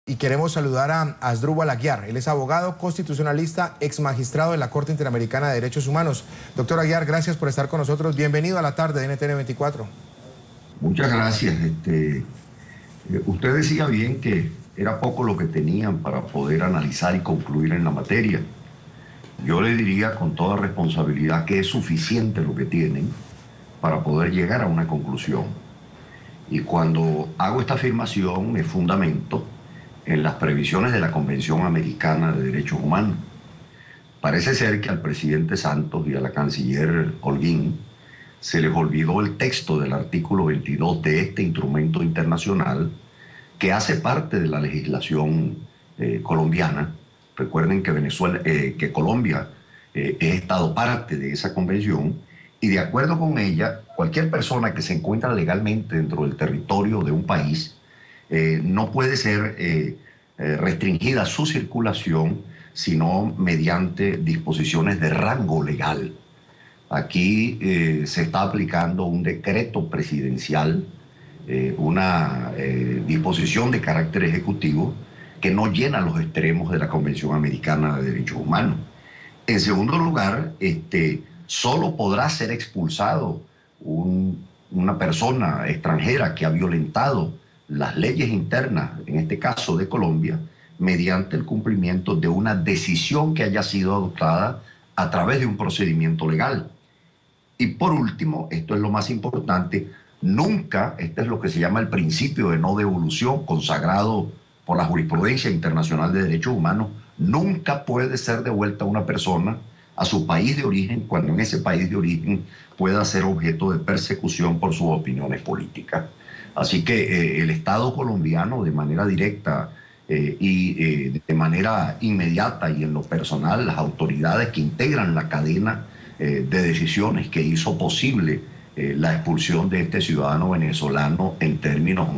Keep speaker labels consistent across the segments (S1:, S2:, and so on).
S1: Y queremos saludar a Asdrúbal Aguiar. Él es abogado, constitucionalista, ex magistrado de la Corte Interamericana de Derechos Humanos. Doctor Aguiar, gracias por estar con nosotros. Bienvenido a la tarde de NTN 24.
S2: Muchas gracias. Usted decía bien que era poco lo que tenían para poder analizar y concluir en la materia. Yo le diría con toda responsabilidad que es suficiente lo que tienen para poder llegar a una conclusión. Y cuando hago esta afirmación me fundamento en las previsiones de la Convención Americana de Derechos Humanos. Parece ser que al presidente Santos y a la canciller Holguín se les olvidó el texto del artículo 22 de este instrumento internacional que hace parte de la legislación colombiana. Recuerden que que Colombia es estado parte de esa convención y de acuerdo con ella, cualquier persona que se encuentra legalmente dentro del territorio de un país no puede ser restringida su circulación sino mediante disposiciones de rango legal. Aquí se está aplicando un decreto presidencial, una disposición de carácter ejecutivo que no llena los extremos de la Convención Americana de Derechos Humanos. En segundo lugar, solo podrá ser expulsado una persona extranjera que ha violentado las leyes internas, en este caso de Colombia, mediante el cumplimiento de una decisión que haya sido adoptada a través de un procedimiento legal. Y por último, esto es lo más importante, nunca, este es lo que se llama el principio de no devolución, consagrado por la jurisprudencia internacional de derechos humanos, nunca puede ser devuelta una persona a su país de origen cuando en ese país de origen pueda ser objeto de persecución por sus opiniones políticas. Así que el Estado colombiano de manera directa y de manera inmediata y en lo personal, las autoridades que integran la cadena de decisiones que hizo posible la expulsión de este ciudadano venezolano en términos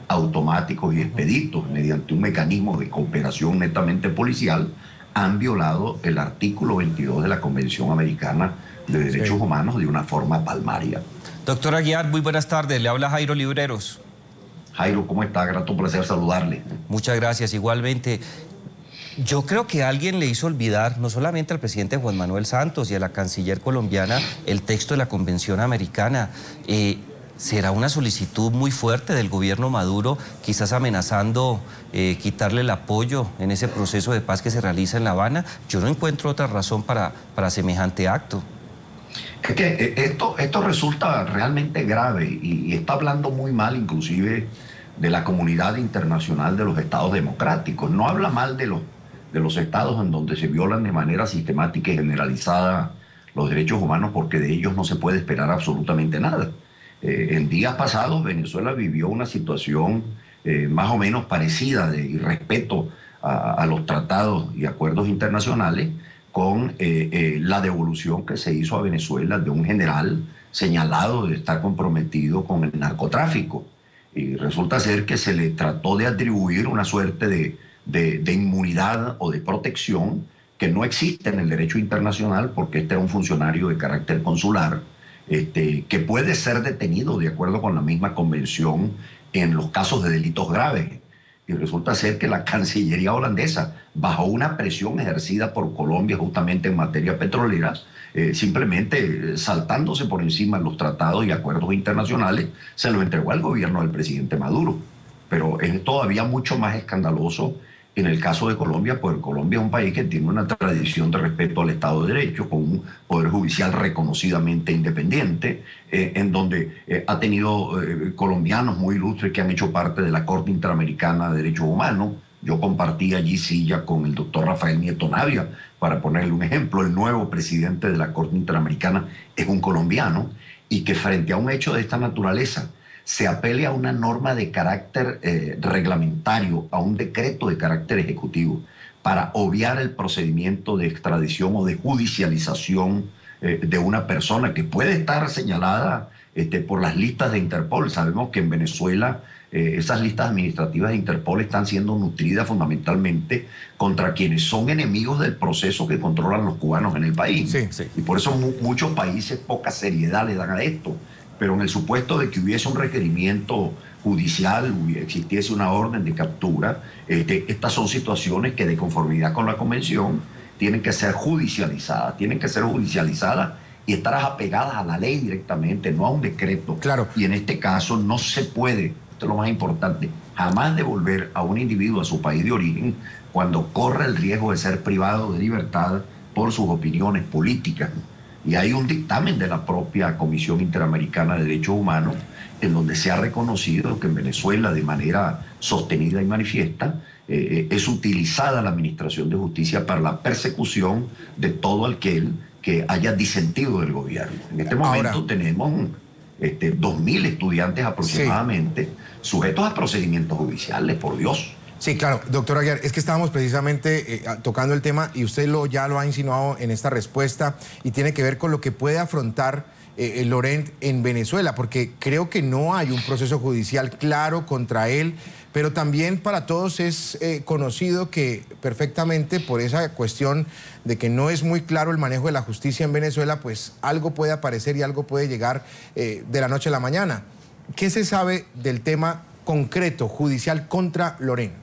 S2: automáticos y expeditos mediante un mecanismo de cooperación netamente policial, han violado el artículo 22 de la Convención Americana de Derechos Humanos de una forma palmaria.
S3: Doctor Aguiar, muy buenas tardes. Le habla Jairo Libreros.
S2: Jairo, ¿cómo está? Grato placer saludarle.
S3: Muchas gracias, igualmente. Yo creo que alguien le hizo olvidar, no solamente al presidente Juan Manuel Santos y a la canciller colombiana, el texto de la Convención Americana. ¿Será una solicitud muy fuerte del gobierno Maduro, quizás amenazando quitarle el apoyo en ese proceso de paz que se realiza en La Habana? Yo no encuentro otra razón para semejante acto.
S2: Es que esto resulta realmente grave y está hablando muy mal inclusive de la comunidad internacional de los estados democráticos. No habla mal de los estados en donde se violan de manera sistemática y generalizada los derechos humanos porque de ellos no se puede esperar absolutamente nada. En días pasados Venezuela vivió una situación más o menos parecida de irrespeto a los tratados y acuerdos internacionales con la devolución que se hizo a Venezuela de un general señalado de estar comprometido con el narcotráfico. Y resulta ser que se le trató de atribuir una suerte de inmunidad o de protección que no existe en el derecho internacional porque este era un funcionario de carácter consular que puede ser detenido de acuerdo con la misma convención en los casos de delitos graves. Y resulta ser que la Cancillería holandesa, bajo una presión ejercida por Colombia justamente en materia petrolera, simplemente saltándose por encima de los tratados y acuerdos internacionales, se lo entregó al gobierno del presidente Maduro. Pero es todavía mucho más escandaloso en el caso de Colombia, porque Colombia es un país que tiene una tradición de respeto al Estado de Derecho, con un poder judicial reconocidamente independiente, en donde ha tenido colombianos muy ilustres que han hecho parte de la Corte Interamericana de Derechos Humanos. Yo compartí allí silla con el doctor Rafael Nieto Navia, para ponerle un ejemplo. El nuevo presidente de la Corte Interamericana es un colombiano, y que frente a un hecho de esta naturaleza se apele a una norma de carácter reglamentario, a un decreto de carácter ejecutivo, para obviar el procedimiento de extradición o de judicialización de una persona que puede estar señalada por las listas de Interpol. Sabemos que en Venezuela esas listas administrativas de Interpol están siendo nutridas fundamentalmente contra quienes son enemigos del proceso que controlan los cubanos en el país.
S1: Sí, sí.
S2: Y por eso muchos países poca seriedad le dan a esto. pero en el supuesto de que hubiese un requerimiento judicial, existiese una orden de captura, estas son situaciones que de conformidad con la convención tienen que ser judicializadas, y estar apegadas a la ley directamente, no a un decreto.
S1: Claro.
S2: Y en este caso no se puede, esto es lo más importante, jamás devolver a un individuo a su país de origen cuando corre el riesgo de ser privado de libertad por sus opiniones políticas. Y hay un dictamen de la propia Comisión Interamericana de Derechos Humanos en donde se ha reconocido que en Venezuela, de manera sostenida y manifiesta, es utilizada la Administración de Justicia para la persecución de todo aquel que haya disentido del gobierno. En este momento tenemos 2.000 estudiantes aproximadamente sujetos a procedimientos judiciales, por Dios.
S1: Sí, claro, doctor Aguiar, es que estábamos precisamente tocando el tema y usted ya lo ha insinuado en esta respuesta y tiene que ver con lo que puede afrontar Laurent en Venezuela, porque creo que no hay un proceso judicial claro contra él, pero también para todos es conocido que perfectamente por esa cuestión de que no es muy claro el manejo de la justicia en Venezuela, pues algo puede aparecer y algo puede llegar de la noche a la mañana. ¿Qué se sabe del tema concreto judicial contra Laurent?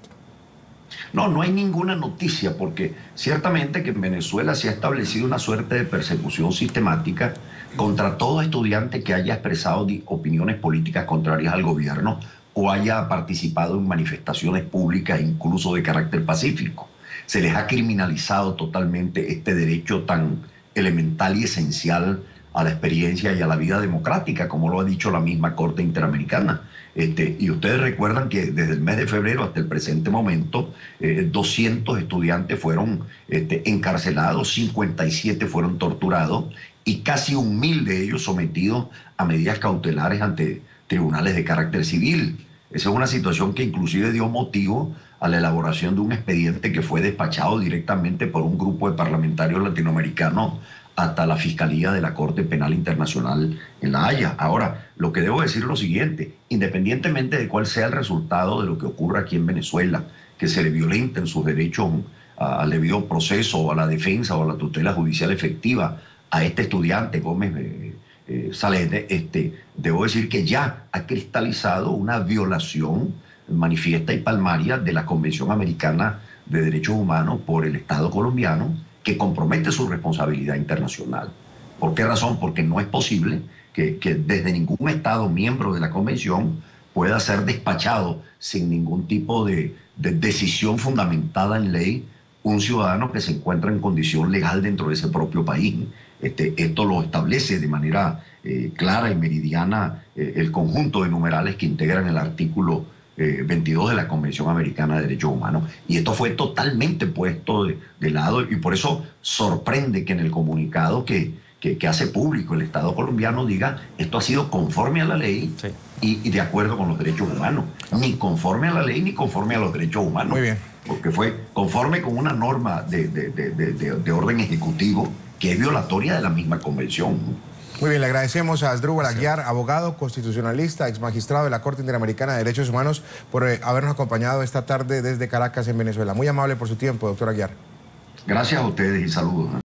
S2: No hay ninguna noticia, porque ciertamente que en Venezuela se ha establecido una suerte de persecución sistemática contra todo estudiante que haya expresado opiniones políticas contrarias al gobierno o haya participado en manifestaciones públicas, incluso de carácter pacífico. Se les ha criminalizado totalmente este derecho tan elemental y esencial a la experiencia y a la vida democrática, como lo ha dicho la misma Corte Interamericana. Y ustedes recuerdan que desde el mes de febrero hasta el presente momento, 200 estudiantes fueron encarcelados, 57 fueron torturados y casi 1.000 de ellos sometidos a medidas cautelares ante tribunales de carácter civil. Esa es una situación que inclusive dio motivo a la elaboración de un expediente que fue despachado directamente por un grupo de parlamentarios latinoamericanos hasta la Fiscalía de la Corte Penal Internacional en La Haya. Ahora, lo que debo decir es lo siguiente: independientemente de cuál sea el resultado de lo que ocurra aquí en Venezuela, que se le violenten sus derechos al debido proceso, o a la defensa o a la tutela judicial efectiva a este estudiante Gómez Salete, debo decir que ya ha cristalizado una violación manifiesta y palmaria de la Convención Americana de Derechos Humanos por el Estado colombiano, que compromete su responsabilidad internacional. ¿Por qué razón? Porque no es posible que desde ningún Estado miembro de la Convención pueda ser despachado sin ningún tipo de decisión fundamentada en ley un ciudadano que se encuentra en condición legal dentro de ese propio país. Esto lo establece de manera clara y meridiana el conjunto de numerales que integran el artículo 22 de la Convención Americana de Derechos Humanos, y esto fue totalmente puesto de lado, y por eso sorprende que en el comunicado que hace público el Estado colombiano diga esto ha sido conforme a la ley, sí, y de acuerdo con los derechos humanos. Ni conforme a la ley ni conforme a los derechos humanos.
S1: Muy bien.
S2: Porque fue conforme con una norma de orden ejecutivo que es violatoria de la misma convención.
S1: Muy bien, le agradecemos a Asdrúbal Aguiar, abogado, constitucionalista, exmagistrado de la Corte Interamericana de Derechos Humanos, por habernos acompañado esta tarde desde Caracas, en Venezuela. Muy amable por su tiempo, doctor Aguiar.
S2: Gracias a ustedes y saludos.